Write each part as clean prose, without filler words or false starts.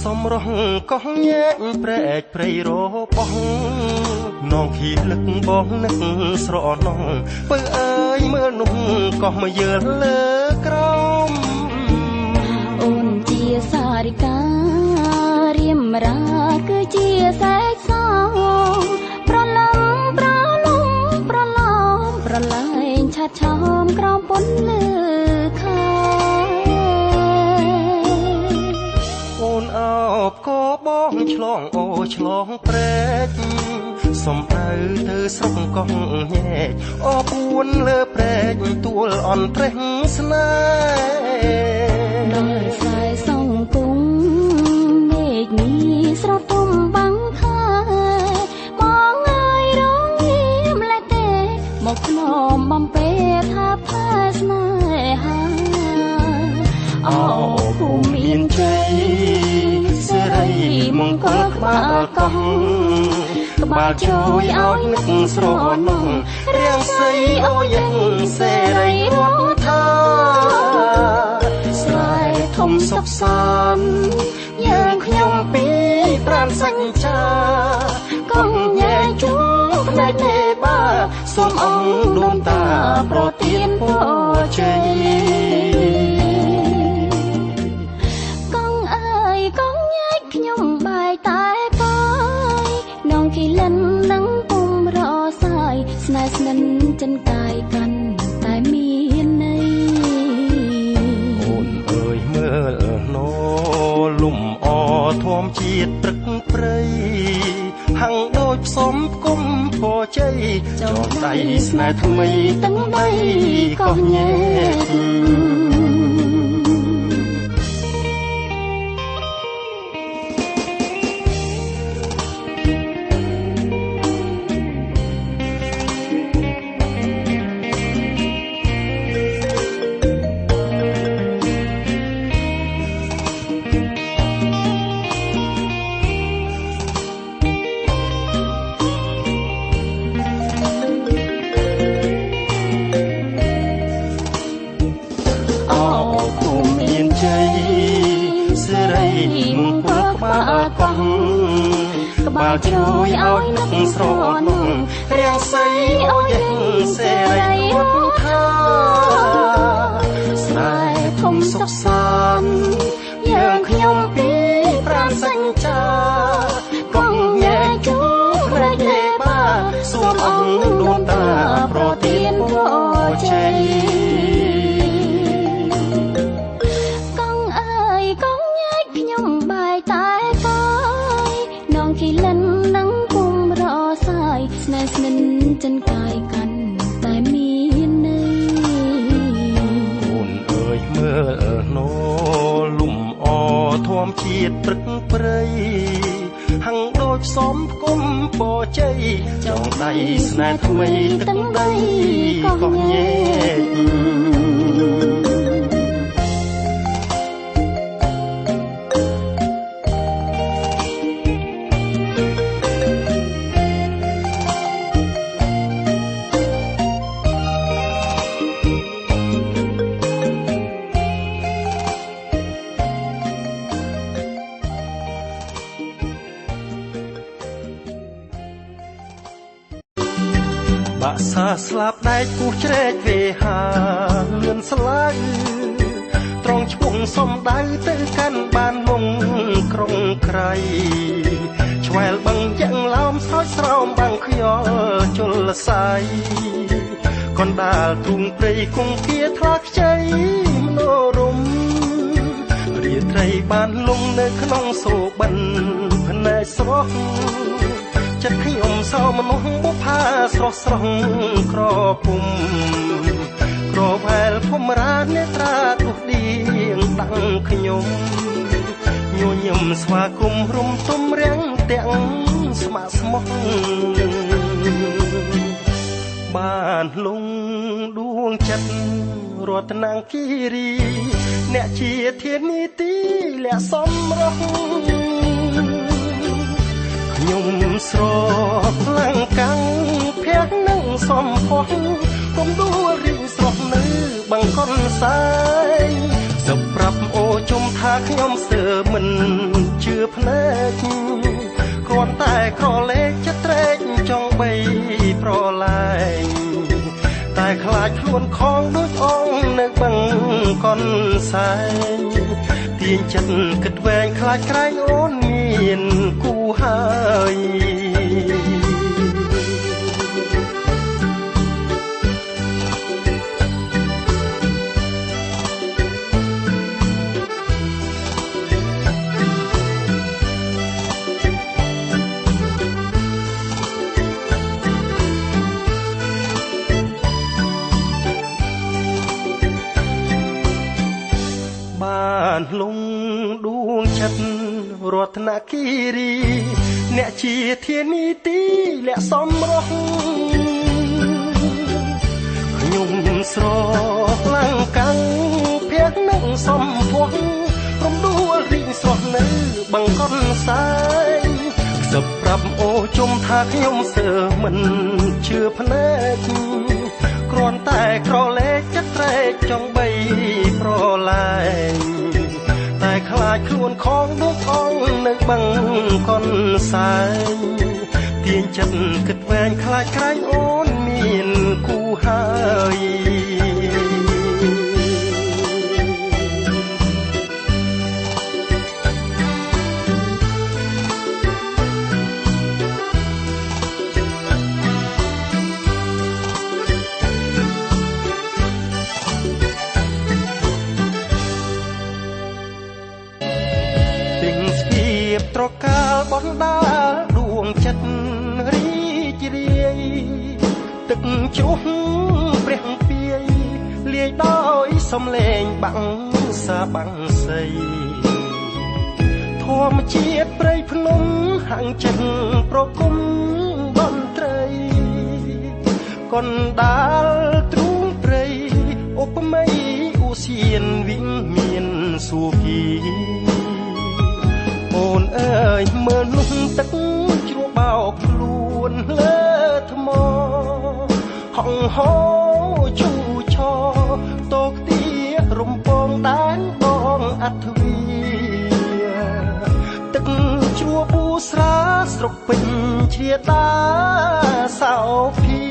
សំរងកោះញែកព្រែកព្រៃរបោះនងខៀលឹកបងនឹកស្រណងពើអើយមើលនោះកោះមកយើលើក្រមអូនជាសារិការៀមរាគឺជាសែកសងប្រឡំប្រឡំប្រឡំប្រឡែងឆាត់ឆោមក្រោមពន្លឺខែអូនអោបក៏បងឆ្លងអូឆ្លងព្រែកសំដៅទៅស្រុកកោះញែកអូពួនលើព្រែកទួលអន់ត្រេះស្នេហ៍ដល់ខ្សែសងគង់មេឃនេះស្រទុំបាំងខែបងអើយរងងៀមលែទេមកខ្នំបំពេថាផាស្នេហាអូភូមិមានជ័យសេរីមង្គលក្បាលកោះក្បាលជួយឲ្យនឹកស្រណងរាំងសីអូយ៉ាងសេរីរស់ថាស្រែធំសុខសាន្តយើងខ្ញុំពីប្រានសញ្ចាកុំញែកជួបផ្នែកទេបាសូមអង្គដូនតាប្រទានពរជ័យកងអើយកងញែកខ្ញុំបែកតែកាយនងគីលិននឹងពុំរសាយស្នេហ៍ស្និនចិនកាយកាន់តែមានន័យអូនអើយមើលណូលំអធម្មជាតិព្រឹកព្រៃហាំងដូចផ្សំគុំពរជ័យចងដៃស្នេហ៍ថ្មីទាំងបីកោះញែកក្បាលជួយឲ្យនឹកស្រណងរាំងសីអូយ៉ាងសេរីរស់ថាស្រែធំសុខសាន្តយើងខ្ញុំពីប្រានសញ្ចាកុំញែកជួបផ្នែកទេបាសូមអង្គដូនតាប្រទានពរជ័យកងអើយកងញែកខ្ញុំបែកតែកាយនងគីលិននឹងពុំរសាយស្នេហ៍ស្និនចិនកាយកាន់តែមានន័យអូនអើយមើលណូលំអធម្មជាតិព្រឹកព្រៃហាំងដូចផ្សំគុំពរជ័យចងដៃស្នេហ៍ថ្មីទាំងបីកោះញែកបាក់សាស្លាប់ដែកពុះជ្រែកវេហាលឿនស្លាយត្រង់ឈ្មោះសំដៅទៅកាន់បានមុងក្រុងក្រៃឆ្វែលបឹងយ៉ាងឡោមសោចស្រោមបាំងខ្យល់ជលសាយកណ្ដាលទ្រូងព្រៃគង់គៀថ្លាខ្ចីមនោរម្យរាត្រីបានលំនៅក្នុងសូបិនភ្នែកស្រស់ចិត្តខ្ញុំសោមនុស្សបុផាស្រស់ស្រស់ក្រពុំក្រវែលភុំរានេត្រាទុះឌៀងដាំងខ្ញុំញញឹមស្វាគមន៍រុំទុំរាំងទាំងស្មាក់ស្មោះបានលងដួងចិត្តរតនាគិរីអ្នកជាធានីទីលះសំរស់ខ្ញុំស្រឡាំងកាំងភ័ក្រនឹងសំផស្សគុំដួលរីងស្រស់នៅបង្គន់សាយសប្រាប់អូជុំថាខ្ញុំសើមិនជឿ ភ្នែកគ្រាន់តែក្រឡេកចិត្តត្រេកចង់បីប្រឡាយតែខ្លាចខ្លួនខំដូចអងនៅបឹងកនសែងទាញចិត្តគិតវែងខ្លាចក្រែងអូនមានគូហើយបានលងដួងចិត្តរតនគិរីអ្នកជាធានីទីលក្ខសំរស់ខ្ញុំស្រឡាំងកាំងភ័ក្រនឹងសំភ័ក្ររំដួលរីងស្រស់នៅបឹងកនសែងសឹកប្រាប់អូជុំថាខ្ញុំសើមិនជឿភ្នែកគ្រាន់តែក្រឡេកចិត្តត្រេកចង់បីប្រឡាយតែខ្លាចខ្លួនខំដូចអងនៅបឹងកនសែងទាញចិត្តគិតវែងខ្លាចក្រែងអូនមានគូហើយត្រកាលបណ្ដាដួងចិត្តរីករាយទឹកជ្រោះព្រះពាយលាយដោយសំឡេងបាំងសាបាំងសីធម្មជាតិព្រៃភ្នំហាំងចិត្តប្រគំតន្ត្រីកណ្ដាលទ្រូងព្រៃឧបមាឧសៀនវិញមានសួគីអូនអើយមើលនោះទឹកជ្រោះបោកខ្លួនលើថ្មហងហោជូឆោតោកទារំពងដែនបងអធិវីទឹកជ្រោះពូស្រាស្រុកពេញជ្រាតាសោភា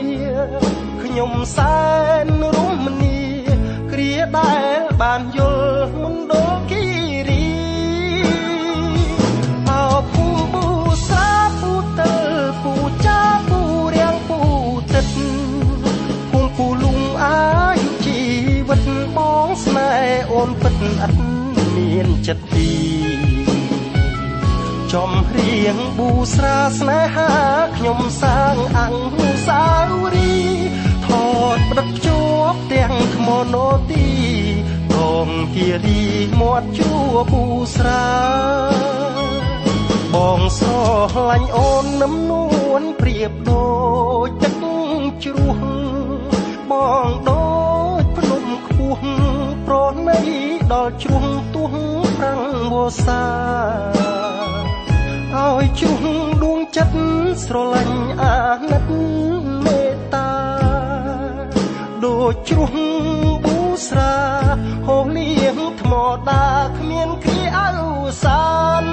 ខ្ញុំសែនរមនីគ្រាដែលបានយល់មណ្ឌលគិរីពូចាពូរៀងពូទឹកពងពូលំអាយុជីវិតបងស្នេហ៍អូនពិតអត់មានចិត្តទីចំរៀងប៊ូស្រាស្នេហាខ្ញុំសាងអនុស្សាវរីយ៍ថតផ្ដិតភ្ជាប់ទាំងថ្មណូទីដងគិរីមាត់ជួប៊ូស្រាបងស្រឡាញ់អូននឹមនួនប្រៀបដូចទឹកជ្រោះបងដូចភ្នំខ្ពស់ប្រណីដល់ជ្រោះទួងប្រាំងវសាឲ្យជ្រុះដួងចិត្តស្រឡាញ់អាណិតមេត្តាដូចជ្រោះប៊ូស្រាហូរលៀងថ្មដាគ្មានគ្រាអវសាន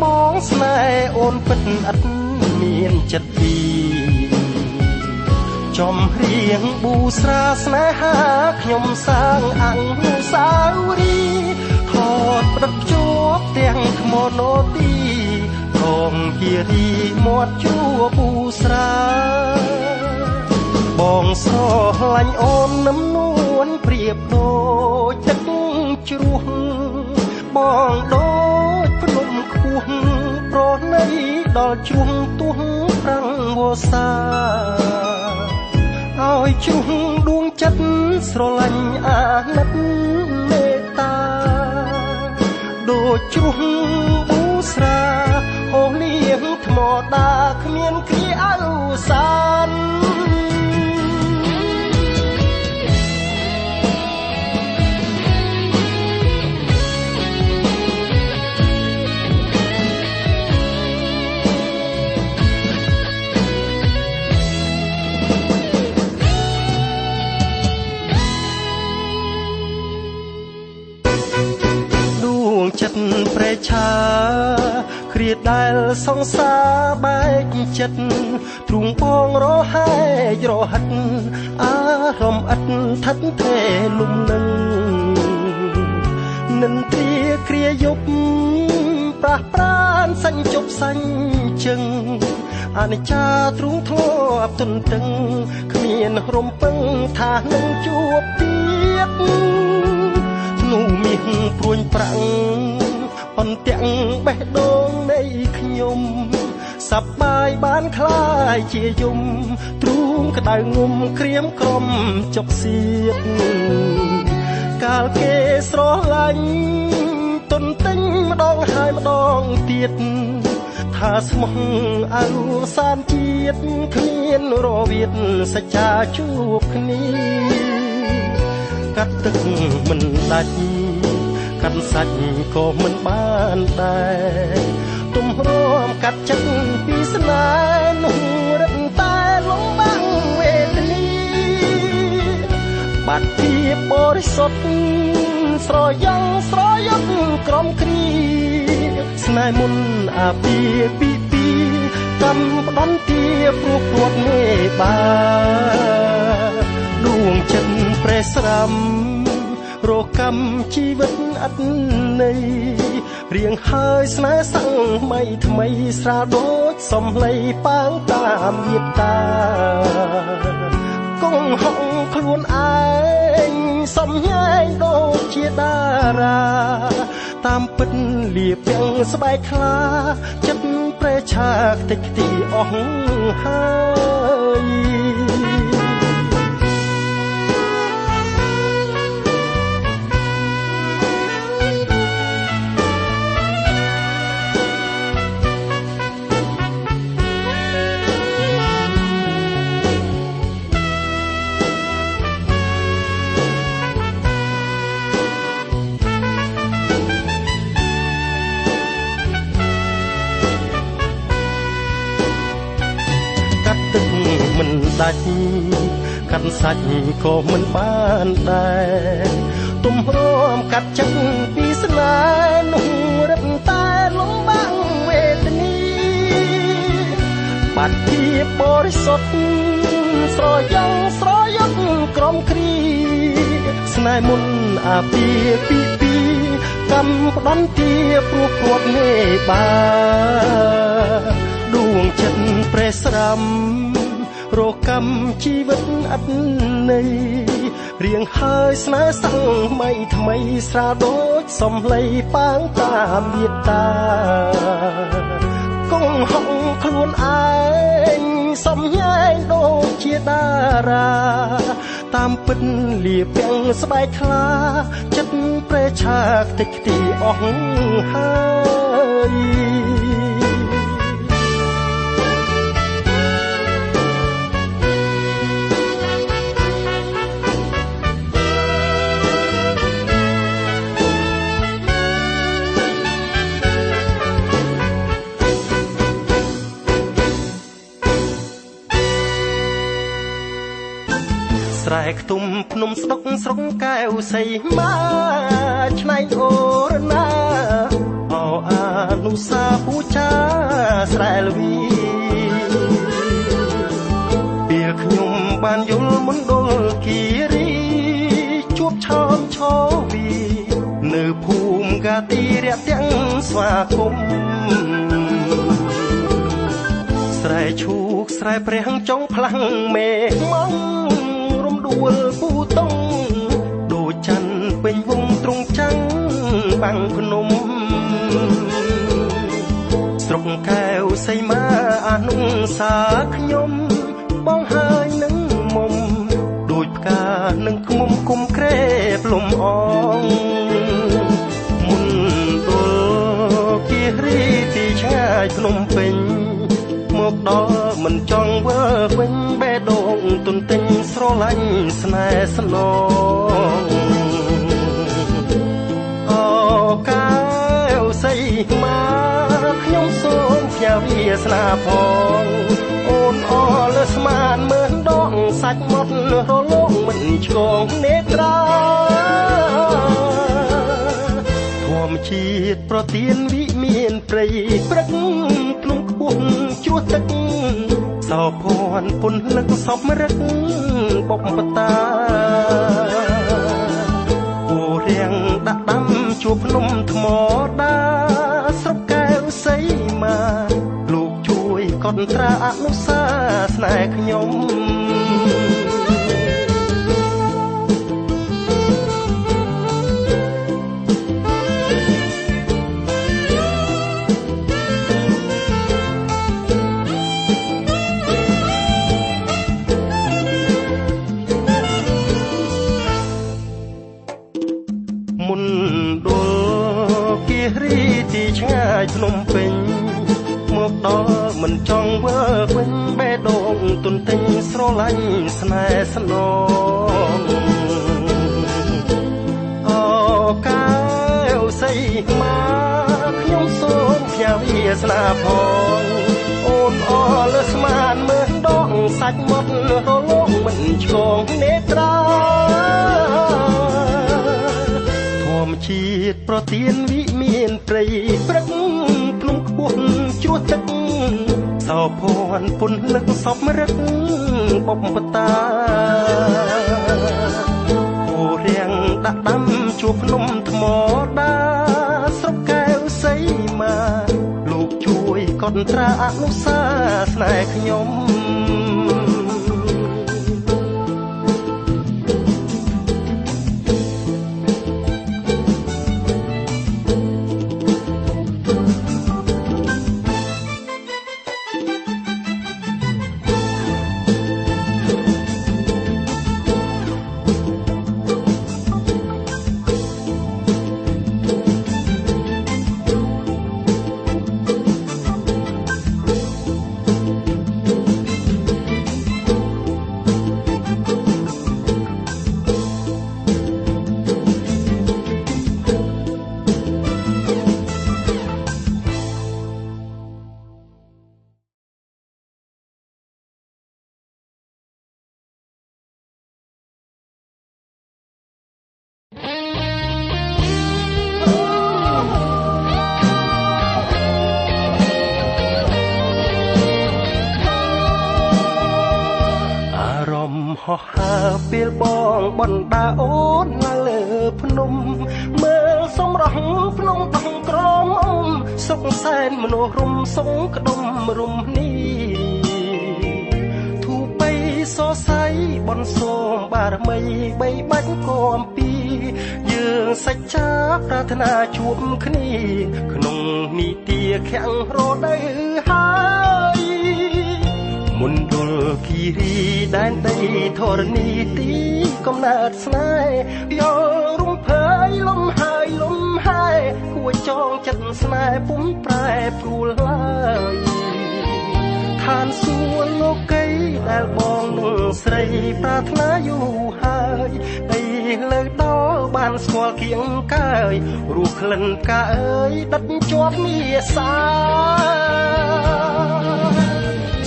បងស្នេហ៍អូនពិតអត់មានចិត្តទីចំរៀងប៊ូស្រាស្នេហាខ្ញុំសាងអនុស្សាវរីយ៍ថតផ្ដិតភ្ជាប់ទាំងថ្មណូទីដងគិរីមាត់ជួប៊ូស្រាបងស្រឡាញ់អូននឹមនួនប្រៀបដូចទឹកជ្រោះបងដូចភ្នំខ្ពស់ប្រណីដល់ជ្រុះទួងប្រាំងវ វសាឲ្យជ្រុះដួងចិត្តស្រឡាញ់អាណិតមេត្តាដូចជ្រុះប៊ូស្រាអូលៀងថ្មដាគ្មានគ្រាអវសានចិត្តប្រេឆាគ្រាដែលសង្សារបែកចិត្តទ្រូងបងរហែករហិតអារម្មណ៍ឥតថិតថេរលំនឹងនិនទ្រាគ្រាយប់ប្រះប្រានសាញ់ជប់សាញ់ជឹងអនិច្ចាទ្រូងធ្លាប់ទន្ទឹងគ្មានរំពឹងថានឹងជួបទៀតនោះមាសព្រួញប្រាំងអន្ទាំងបេះដូងនៃខ្ញុំសប្បាយបានคล้ายជាយំទ្រូងក្តៅងុំក្រៀមក្រំចុកសៀតកាលគេស្រឡាញ់ទុនទិញម្ដងហើយម្ដងទៀតថាស្មោះអើសានជាតិគ្មានរវាទសច្ចាជួបគ្នាកាត់ទឹកមិនដាច់កាត់សាច់ក៏មិនបានដែរទំរមកាត់ចិត្តពីស្នេហ៍នោះរឹតតែលំបាំងវេទនីបាត់ពីបរិសុទ្ធស្រយ៉ាងស្រយុទ្ធក្រំគ្រីស្នេហ៍មុនអាពីពីកំផ្ដំទាព្រោះព្រួតមេបាដួងចិត្តប្រេះស្រាំរកកម្មជីវិតអត់ន័យរៀងហើយស្នេហ៍សង្ថ្មីថ្មីស្រាលដូចសំឡីប៉ាងតាមមេត្តាកុំហងខ្លួនឯងសំញែងដូចជាតារាតាមពិតលៀបទាំងស្បែកខ្លាចិត្តប្រេឆាខ្ទេចខ្ទីអស់ហើយដាច់កាត់សាច់ក៏មិនបានដែរទំរមកាត់ចិត្តពីស្នេហ៍នោះរឹតតែលំបាំងវេទនីបាត់ពីបរិសុទ្ធស្រយ៉ាងស្រយុទ្ធក្រំគ្រីស្នេហ៍មុនអាពីពីកំផ្ដំទាព្រោះព្រួតមេបាដួងចិត្តប្រេះស្រាំរកកម្មជីវិតអត់ន័យរៀងហើយស្នេហ៍សង្ថ្មីថ្មីស្រាលដូចសំឡីប៉ាងតាមមេត្តាកុំហងខ្លួនឯងសំញែងដូចជាតារាតាមពិតលៀបទាំងស្បែកខ្លាចិត្តប្រេឆាខ្ទេចខ្ទីអស់ហើយស្រែខ្ទុំភ្នំស្ដុកស្រុកកែវសីមាឆ្នៃអូរណាអអានុសាពូចាស្រែលវីពេលខ្ញុំបានយល់មណ្ឌលគិរីជួបឆោមឆោវីនៅភូមិកាទីរាក់ទាំងស្វាគមន៍ស្រែឈូកស្រែព្រះចុងផ្លាំងមេមកដួលពូតុងដូចច័ន្ទពេញវងទ្រង់ចាំងបាំងភ្នំស្ ស្រុកកែវសីមាអនុសាខ្ញុំបងហើយនឹងមុំដូចផ្កានឹងឃ្មុំគុំក្រែបលំអងមុនដុលគិរីទីឆ្ងាយភ្នំពេញមកដល់មិនចង់វើវិញបេះដូងទន្ទិញស្រឡាញ់ស្នេហ៍ស្នងអូកែវសីមាខ្ញុំសូមផ្ញើវាសនាផងអូនអលើស្មានមើលដងសាច់មាត់រលងមិនឆ្កងនេត្រាធម្មជាតិប្រទានវិមានព្រៃព្រឹកភ្នំខ្ពស់ជ្រោះទឹកសោភ័ណ្ឌពុនលឹកសពរឹកបុកបតាអូរៀងដាក់ដាំជួបភ្នំថ្មដាស្រុកកែវសីមាលោកជួយកត់ត្រាអនុសាស្នេហ៍ខ្ញុំមុនដុលគិរីទីឆ្ងាយភ្នំពេញមកដល់មិនចង់វើវិញបេះដូងទន្ទិញស្រឡាញ់ស្នេហ៍ស្នងអូកែវសីមាខ្ញុំសូមផ្ញើវាសនាផងអូនអលើស្មានមើលដងសាច់មាត់រលងមិនឆ្កងនេត្រាធម្មជាតិប្រទានវិមានព្រៃព្រឹកភ្នំខ្ពស់ជ្រោះទឹកសោភ័ណ្ឌពុនលឹកសពរឹកបុកបតាអូរៀងដាក់ដាំជួបភ្នំថ្មដាស្រុកកែវសីមាលោកជួយកត់ត្រាអនុសាស្នេហ៍ខ្ញុំហោះហើរពេលបងបណ្ដាអូនឡើងលើភ្នំមើលសម្រស់ភ្នំដងក្រមសុខសែនមនុស្សរុំសងក្ដុំរុំនេះធូបបីសរសៃបនសូមបារមីបីបាច់គំពីយើងសច្ចាប្រាថ្នាជួបគ្នាក្នុងនីតិខាំងរដូវហើយមុនដុលគិរីដែនដីធរណីទីកំណើតស្នេហ៍យករំភើយលំហើយលំហើយគួចចងចិត្តស្នេហ៍ពុំប្រែប្រួលឡើយឋានសួគ៌លោកីដែលបងនឹងស្រីប្រាថ្នាយូរហើយអីលើដល់បានស្គាល់គៀងកើយរស់ក្លិនផ្កាអើយដិតជាប់មាសា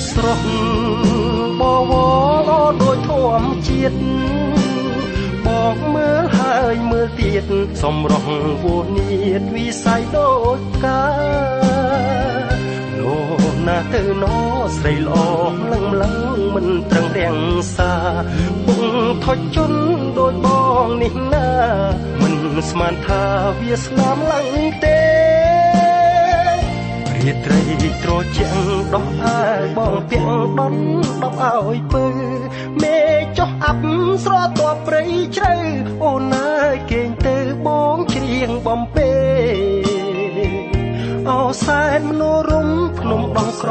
ស្រស់បវរដូចធម្មជាតិបងមើលហើយមើលទៀតសម្រស់វនីតវិស័យដូចកាលោណាទៅណោស្រីល្អលឹងលឹងមិនត្រឹងរាំងសាពុំថុចជន់ដូចបងនេះណាមិនស្មានថាវាស្នាមឡើងទេរាត្រីត្រជាក់ដោះអាយបងពាក់ដុនដប់ឲ្យពើមេចុះអាប់ស្រទាប់ព្រៃជ្រៅអូនអើយគេងទៅបងច្រៀងបំពេអូសែនមនុស្សរុំ ភ្នំដងក្រ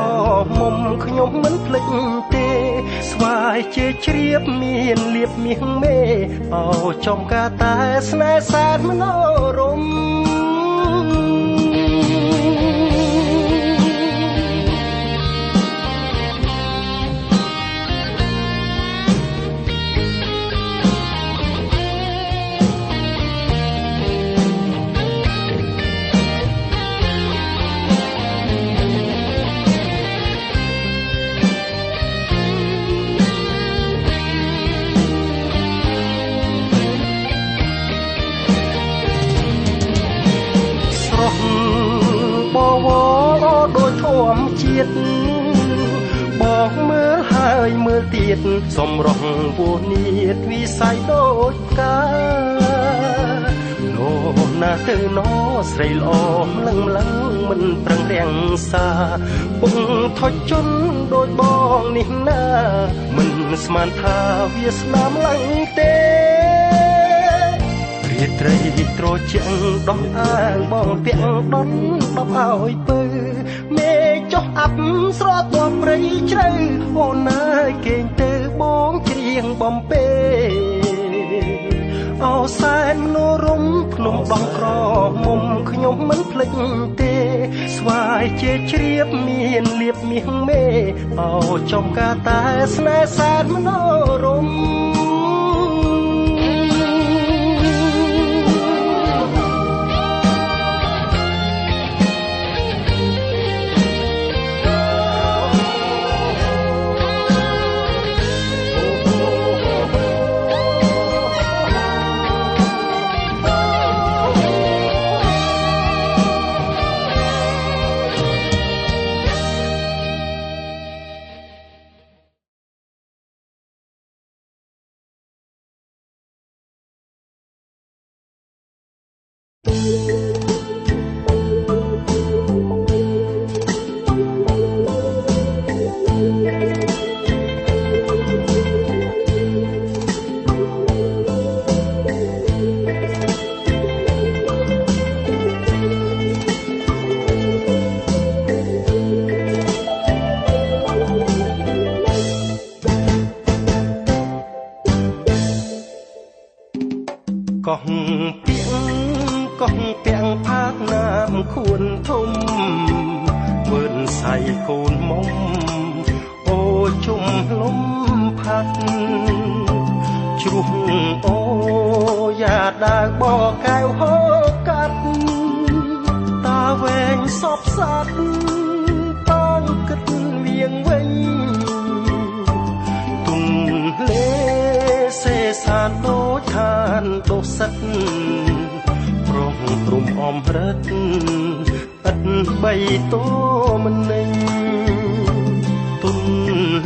មុំខ្ញុំមិនភ្លេចទេស្វាយជាជ្រាបមានលៀបមាសមេអោចំការតែស្នេហ៍សែនមនោរម្យជាតិបងមើលហើយមើលទៀតសំរងពូនីតវិស័យដូចកានោណាទៅណោស្រីល្អម្លឹងម្លឹងមិនប្រឹងរាំងសាពុកថុចជន់ដូចបងនេះណាមិនស្មានថាវាស្នាមឡើងទេរាត្រីត្រជាក់ដោះអាងបងពាក់ដុតដប់ឲ្យពើមេចុះអាប់ស្រទាប់ព្រៃជ្រៅអូនអើយគេងទៅបងច្រៀងបំពេអោសែនមនោរម្យភ្នំដងក្រមុំខ្ញុំមិនភ្លេចទេស្វាយជាជ្រាបមានលៀបមាសមេអោចំការតែស្នេហ៍សែនមនោរម្យកោះពាំងផាកណាមខួនធំមើលសៃកូនមុំអូជុំលំផាត់ជ្រុះអូយ៉ាដើបកែវហូកាត់តាវែងសពសัตว์តាំងគិតវៀងវិញទុនលេសេសានដូចឋានដោសិតព្រមព្រំអមរិតឥតបីតោមិនណេញទុន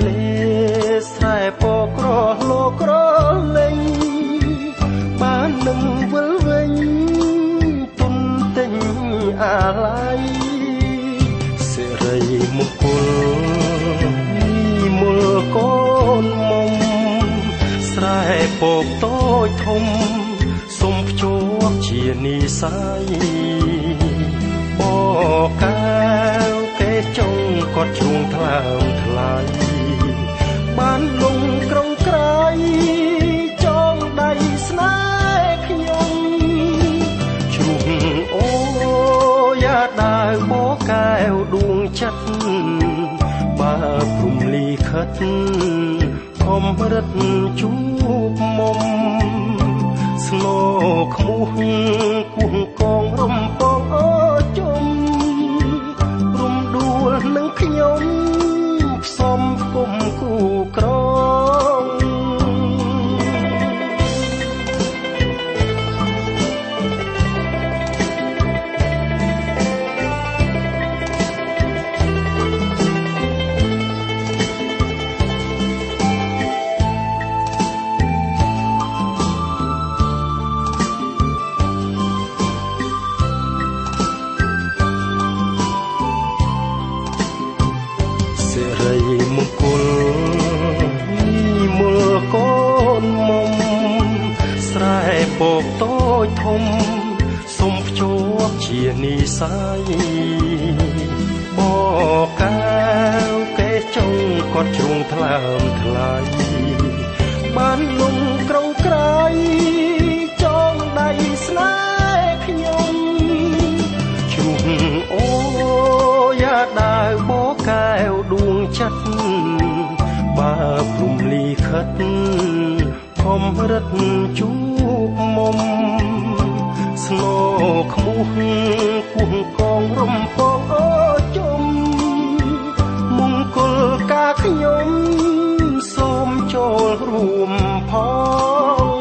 លេស្រែពក្រលោក្រលេងបាននឹងវិលវិញទុនទិញអាឡ័យសិរីមង្គលនិមលកូនមុំស្រែពកតូចធំសុំភ្ជាប់ជានិស័យបកែវគេចុងគាត់ជ្រួងថ្លើមថ្លៃបានលងក្រុងក្រៃចងដៃស្នេហ៍ខ្ញុំជ្រុះអូយ៉ាដើបកែវដួងចិត្តបើព្រំលីខិតខំរិតជួបមុំស្នោខ្មុះគោះកងរំពងអជុំរំដួលនឹងខ្ញុំផ្សំគុំគូក្រងពកតូចធំសុំភ្ជាប់ជានិស័យបក ដើមថ្លៃបានលំក្រងក្រៃចងដៃស្នេហ៍ខ្ញុំជ្រុះអូយ៉ាដាវបកែវដួងចិត្តបើព្រំលីខិតធំរិទ្ធជួបមុំស្នោខ្មុះគោះកងរំពងអូជុំមង្គលការខ្ញុំសូមចូលរួមផង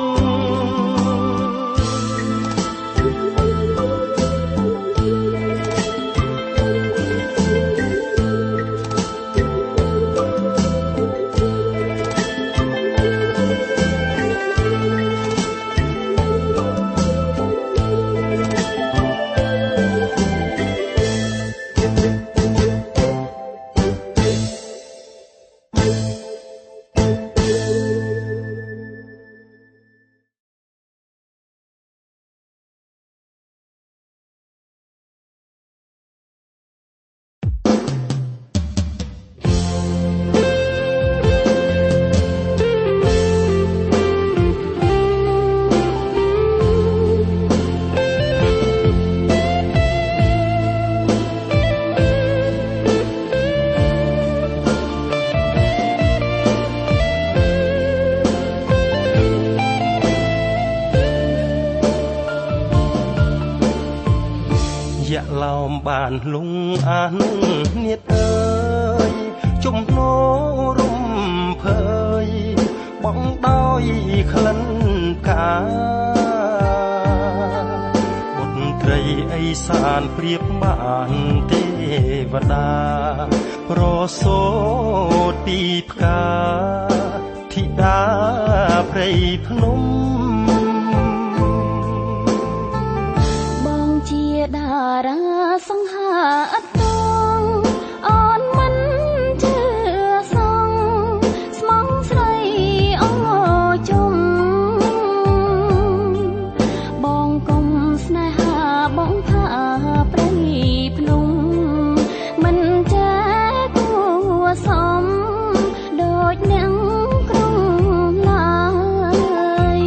ឡោមបានលងអានុញាតអើយជំនោរំភើយបងដោយក្លិនកាបុត្រីអីសានព្រៀបបានទេវតាប្រសូតពីផ្កាធីតាព្រៃភ្នំតារាសង្ហាអត់តងអូនមិនជឿសងស្មងស្រីអូជុំបងកុំស្នេហាបងផាព្រៃភ្នំមិនចេះគួសមដូចអ្នកក្រុងឡើយ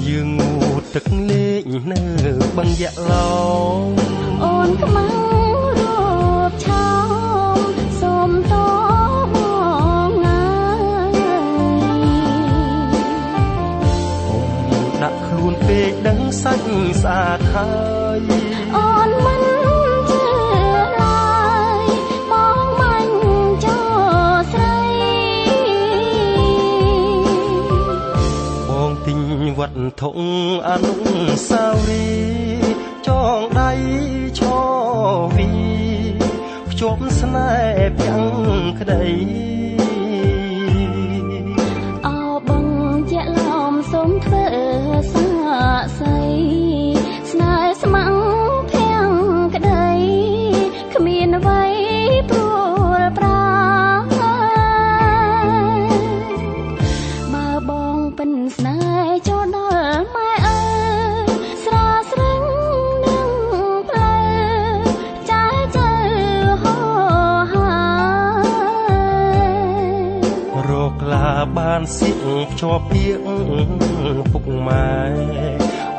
យើងងូតទឹកលេនៅបឹងយៈឡោមអូនខ្មាំងរូបឆោមសូមតបងងាយអូនដាក់ខ្លួនពេកដឹងសាច់ស្អាតហើយអូនមិនជឿឡើយបងមាញ់ចោស្រីបងទិញវត្ថុអនុស្សាវរីយ៍ចងដៃឈវីភ្ជាប់ស្នេហ៍ពាំងក្តីអោបងជាឡោមសូមធ្វើសាស័យស្នេហ៍ស្មងភាំងក្តីគ្មានអ្វីព្រួលប្រាបើបងពិនស្នេហ៍ចូលដល់ម៉ែអើយស្រោស្រេងនឹងផ្លូវចាយចៅហោហារកឡាបានសៀកភ្ជាប់ពាក្យពុកម៉ែ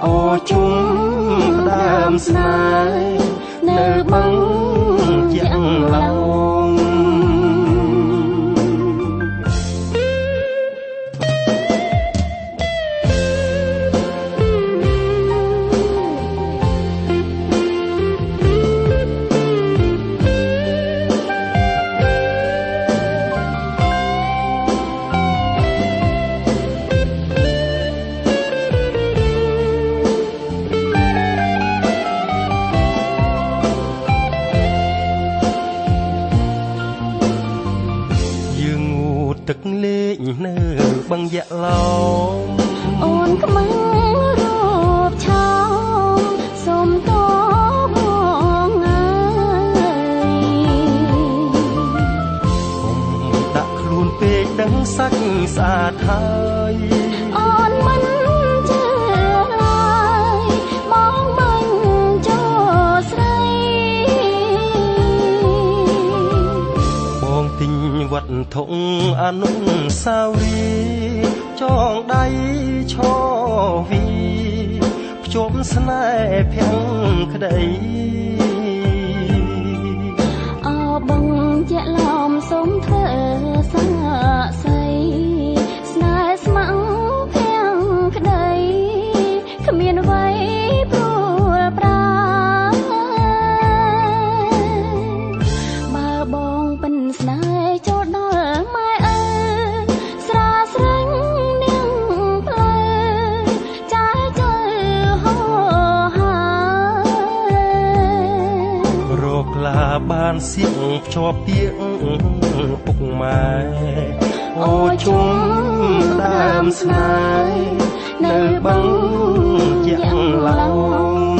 អូជុំដើមស្នេហ៍នៅបឹងយ៉ាងឡោមទឹកលេងនៅបឹងយៈឡោមអូនខ្មាំងរូបឆោមសូមតបងងាយគុំដាក់ខ្លួនពេកដឹងសាច់ស្អាតហើយអូនមិនជឿឡើយបងមាញ់ចោស្រីបងទិញវ វត្ថុអនុស្សាវរីយ៍ចងដៃឈរវីភ្ជាប់ស្នេហ៍ភាំងក្តីអោបងជាឡំសុំធ្វើសាក់សីស្នេហ៍ស្ម័គ្រភាំងក្តីគ្មានអ្វីព្រួលប្រាបើបងពិនស្នេហ៍ចូលដល់ម៉ែអើស្រាស្រេញនាងផ្លូវចាយជើហោហារកឡាបានសៀងភ្ជាប់ពាក្យពុកម៉ែអូជុំដើមស្នេហ៍នៅបឹងយ៉ាងឡោម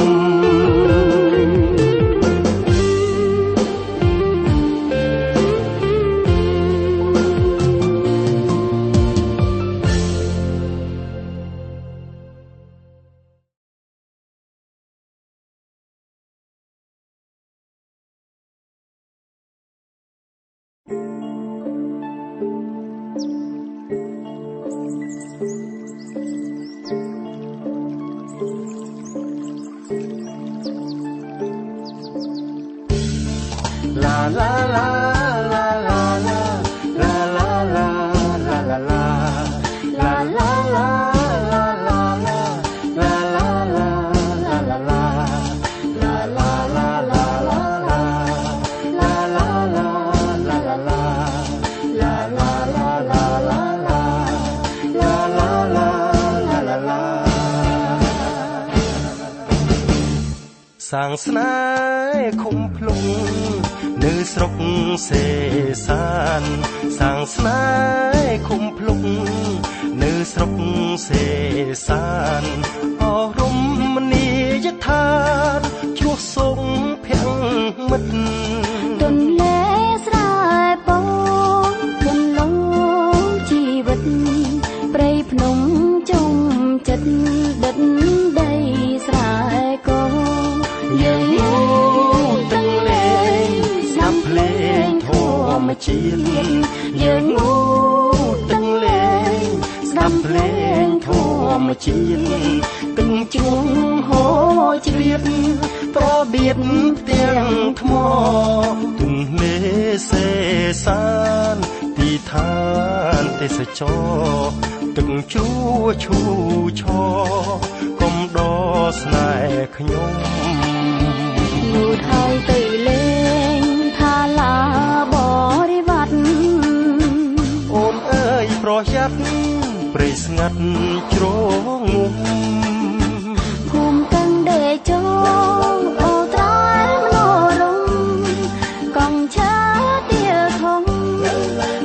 សាងស្នេហ៍ខំភ្លុងនៅស្រុកសេសានសាងស្នេហ៍ខំភ្លុងនៅស្រុកសេសានអរមនីយដ្ឋានជួសសុំភាំងមិត្តទន្លេស្រែពងគន្លងជីវិតព្រៃភ្នំជុំចិត្តដិតដីស្រែកោយើងទាំងលេងស្ដាប់ភ្លេងធម្មជាតិយើងទាំងលេងស្ដាប់ភ្លេងធម្មជាតិទឹកជុំហូរជ្រៀតប្របៀតផ្ទាំងថ្មទន្លេសេសានទីឋានទេសចរទឹកជួឈូឆកុំដស្នេហ៍ខ្ញុំយូរហើយទៅលេងថាឡាបរិវត្តអូនអើយប្រយ័ត្នព្រៃស្ងាត់ជ្រងងំភូមិទាំងដេជោអូត្រែមនោរំកងឆាទៀធំ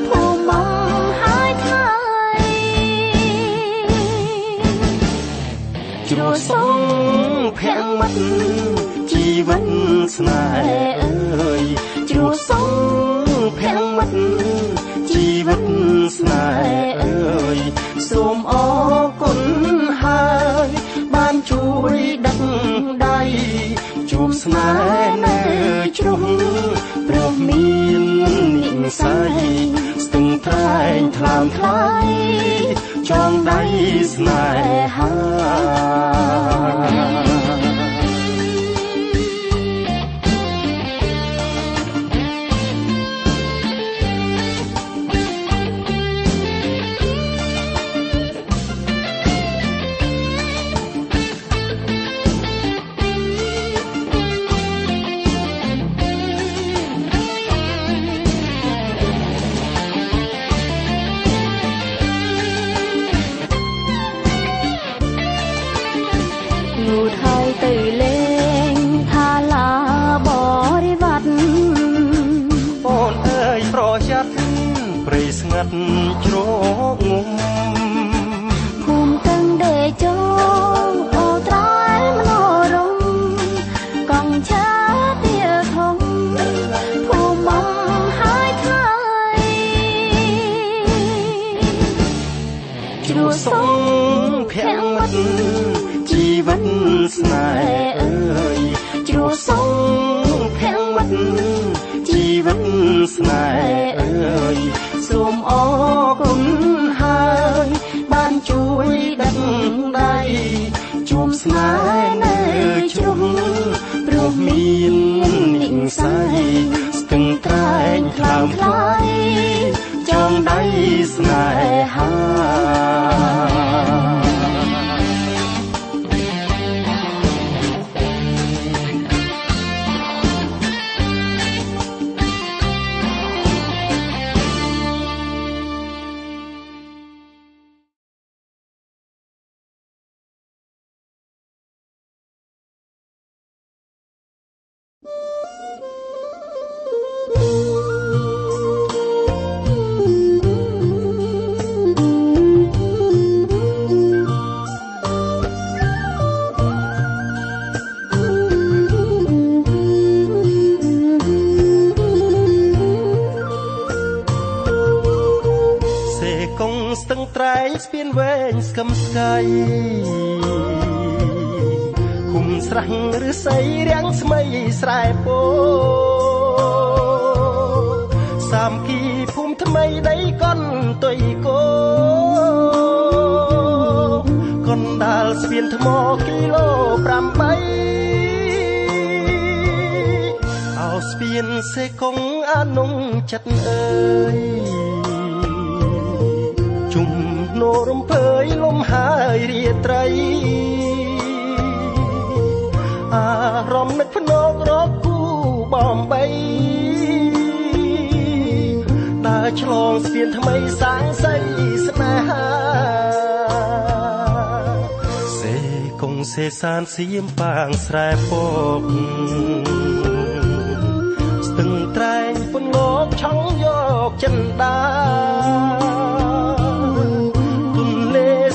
ភូមិមកហើយថៃជ្រោះសុំភាំងមិត្តជីវិតស្នេហ៍អើយជ្រោះសុំភាំងមិត្តជីវិតស្នេហ៍អើយសូមអរគុណហើយបានជួយដឹកដៃជួបស្នេហ៍នៅជ្រុងព្រោះមាននិស្ស័យស្ទឹងត្រែងថ្លើមថ្លៃចងដៃស្នេហាទៅលេងថាឡាបរិវត្តអូនអើយប្រយ័ត្នព្រៃស្ងាត់ជ្រងងំភូមិទាំងដេជោអូត្រែមនោរំកងឆាទៀធំភូមិមកហើយថៃជ្រោះសុំភាំងមិត្តជីវិតស្នេហ៍អើយជ្រោះសុំភាំងមិត្តជី វិតស្នេហ៍អើយសូមអរគុណហើយបានជួយដឹងដៃជួបស្នេហ៍នៅជ្រុងព្រោះមាននិស្ស័យស្ទឹងត្រែងខ្លោមខ្លាយចងដៃស្នេហា ស្ទឹងត្រែងស្ពានវែងស្កឹមស្កៃគុំស្រះឫស្សីរាំងស្មៃស្រែពោសាមគីភូមិថ្មីដីកុនទុយកោកុនដាល់ស្ពានថ្មគីឡូ8អោស្ពានសេកុងអានុងចិត្តអើយជុំនោរំភើយលំហើយរាត្រីអារម្មណ៍នឹកភ្នែករកគូបំបីដើរឆ្លងស្ពានថ្មីសាងសីស្នេហាសេកុងសេសានសៀមប៉ាងស្រែពកស្ទឹងត្រែងពន្លកឆង់យកចិនដា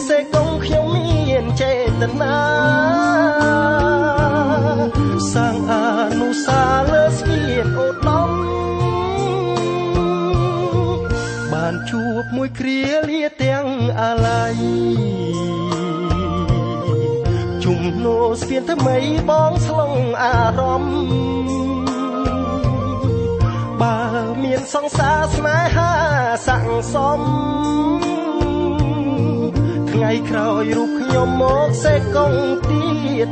សេកុងខ្ញុំមានចេតនាសាងអនុសាលើស្ពានអូដំ បានជួបមួយគ្រាលាទាំងអាឡ័យជុំនោស្ពានថ្មីបងស្លងអារម្មណ៍បើមានសង្សារស្នេហាស័ក្តិសមថ្ងៃក្រោយរូបខ្ញុំមកសេកុងទៀត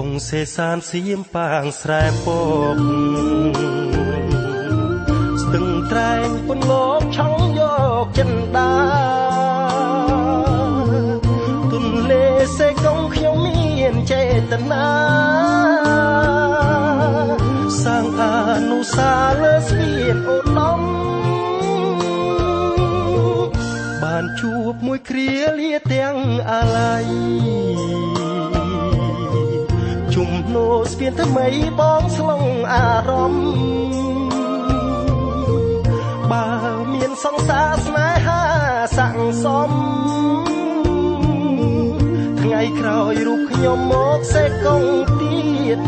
កុងសេសានសៀមប៉ាងស្រែពកស្ទឹងត្រែងពន្លកឆង់យកចិនដាទុនលេសេកុងខ្ញុំមានចេតនាសាងអនុសាលើស្ពានអូដំបានជួបមួយគ្រាលាទាំងអាឡ័យជុំនោស្ពានថ្មីបងស្លងអារម្មណ៍បើមានសង្សារស្នេហាស័ក្តិសមថ្ងៃក្រោយរូបខ្ញុំមកសេកុងទៀត